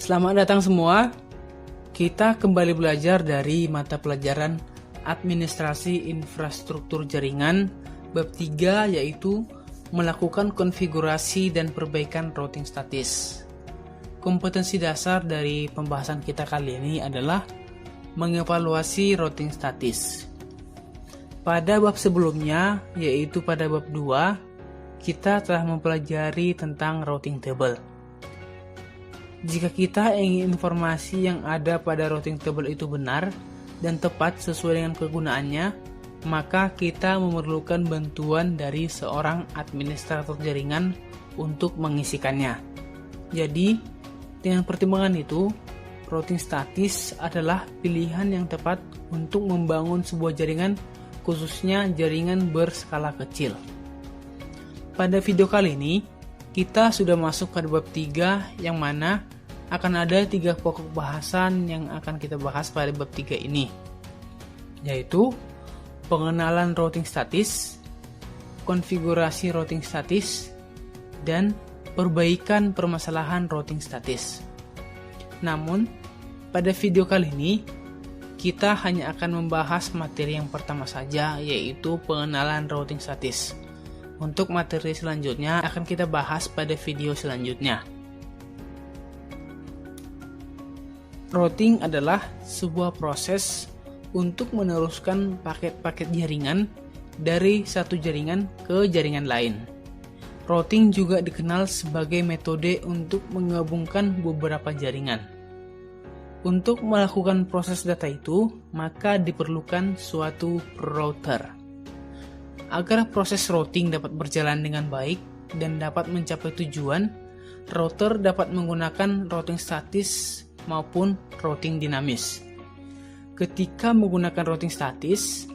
Selamat datang semua. Kita kembali belajar dari mata pelajaran Administrasi Infrastruktur Jaringan bab 3, yaitu melakukan konfigurasi dan perbaikan routing statis. Kompetensi dasar dari pembahasan kita kali ini adalah mengevaluasi routing statis. Pada bab sebelumnya, yaitu pada bab 2, kita telah mempelajari tentang routing table. Jika kita ingin informasi yang ada pada routing table itu benar dan tepat sesuai dengan kegunaannya, maka kita memerlukan bantuan dari seorang administrator jaringan untuk mengisikannya. Jadi, dengan pertimbangan itu, routing statis adalah pilihan yang tepat untuk membangun sebuah jaringan, khususnya jaringan berskala kecil. Pada video kali ini, kita sudah masuk pada bab 3 yang mana akan ada 3 pokok bahasan yang akan kita bahas pada bab 3 ini, yaitu pengenalan routing statis, konfigurasi routing statis, dan perbaikan permasalahan routing statis. Namun, pada video kali ini, kita hanya akan membahas materi yang pertama saja, yaitu pengenalan routing statis. Untuk materi selanjutnya akan kita bahas pada video selanjutnya. Routing adalah sebuah proses untuk meneruskan paket-paket jaringan dari satu jaringan ke jaringan lain. Routing juga dikenal sebagai metode untuk menggabungkan beberapa jaringan. Untuk melakukan proses data itu, maka diperlukan suatu router. Agar proses routing dapat berjalan dengan baik dan dapat mencapai tujuan, router dapat menggunakan routing statis maupun routing dinamis. Ketika menggunakan routing statis,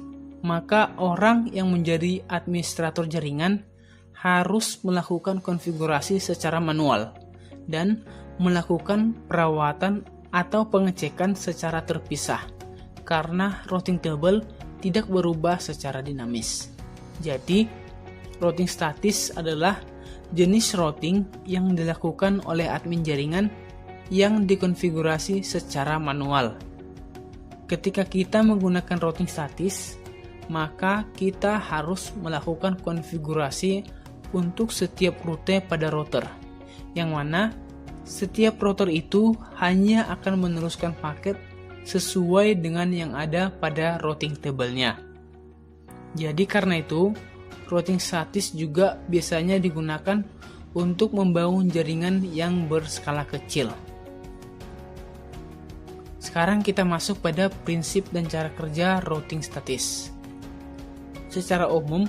maka orang yang menjadi administrator jaringan harus melakukan konfigurasi secara manual dan melakukan perawatan atau pengecekan secara terpisah karena routing table tidak berubah secara dinamis. Jadi, routing statis adalah jenis routing yang dilakukan oleh admin jaringan yang dikonfigurasi secara manual. Ketika kita menggunakan routing statis, maka kita harus melakukan konfigurasi untuk setiap rute pada router, yang mana setiap router itu hanya akan meneruskan paket sesuai dengan yang ada pada routing table-nya. Jadi karena itu, routing statis juga biasanya digunakan untuk membangun jaringan yang berskala kecil. Sekarang kita masuk pada prinsip dan cara kerja routing statis. Secara umum,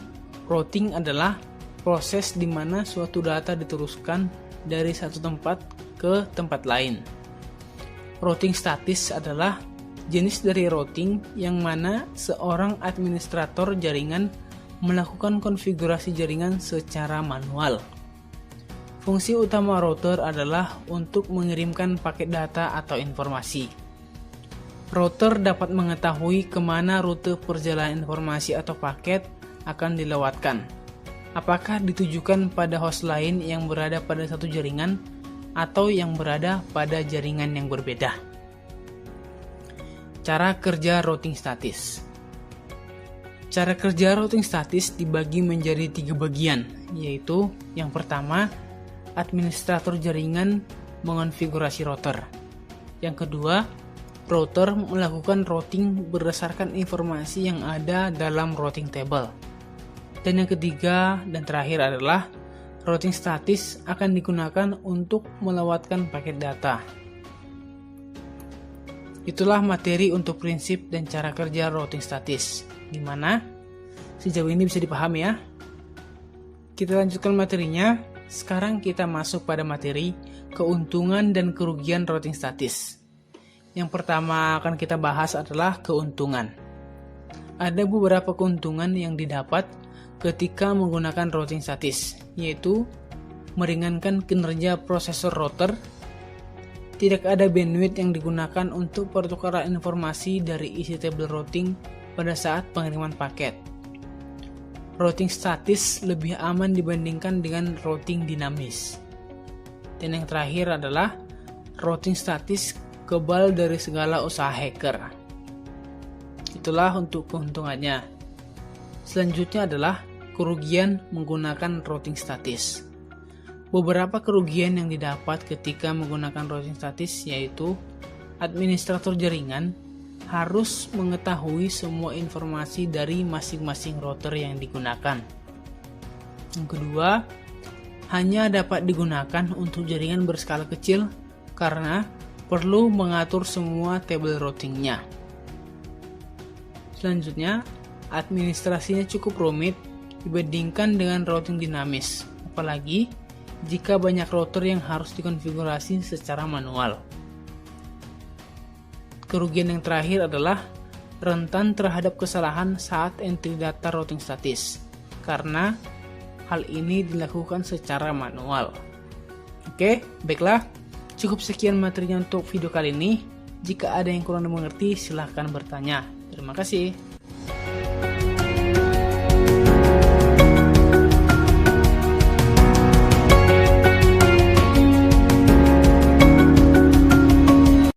routing adalah proses di mana suatu data diteruskan dari satu tempat ke tempat lain. Routing statis adalah jenis dari routing yang mana seorang administrator jaringan melakukan konfigurasi jaringan secara manual. Fungsi utama router adalah untuk mengirimkan paket data atau informasi. Router dapat mengetahui kemana rute perjalanan informasi atau paket akan dilewatkan. Apakah ditujukan pada host lain yang berada pada satu jaringan atau yang berada pada jaringan yang berbeda. Cara kerja routing statis. Cara kerja routing statis dibagi menjadi 3 bagian, yaitu yang pertama, administrator jaringan mengonfigurasi router. Yang kedua, router melakukan routing berdasarkan informasi yang ada dalam routing table. Dan yang ketiga dan terakhir adalah routing statis akan digunakan untuk melewatkan paket data. Itulah materi untuk prinsip dan cara kerja routing statis. Gimana? Sejauh ini bisa dipahami ya? Kita lanjutkan materinya. Sekarang kita masuk pada materi keuntungan dan kerugian routing statis. Yang pertama akan kita bahas adalah keuntungan. Ada beberapa keuntungan yang didapat ketika menggunakan routing statis, yaitu meringankan kinerja prosesor router, tidak ada bandwidth yang digunakan untuk pertukaran informasi dari isi tabel routing pada saat pengiriman paket. Routing statis lebih aman dibandingkan dengan routing dinamis. Dan yang terakhir adalah routing statis kebal dari segala usaha hacker. Itulah untuk keuntungannya. Selanjutnya adalah kerugian menggunakan routing statis. Beberapa kerugian yang didapat ketika menggunakan routing statis yaitu administrator jaringan harus mengetahui semua informasi dari masing-masing router yang digunakan. Yang kedua, hanya dapat digunakan untuk jaringan berskala kecil karena perlu mengatur semua tabel routingnya. Selanjutnya, administrasinya cukup rumit dibandingkan dengan routing dinamis, apalagi jika banyak router yang harus dikonfigurasi secara manual. Kerugian yang terakhir adalah rentan terhadap kesalahan saat entry data routing statis, karena hal ini dilakukan secara manual. Oke, baiklah, cukup sekian materinya untuk video kali ini. Jika ada yang kurang dimengerti, silahkan bertanya. Terima kasih.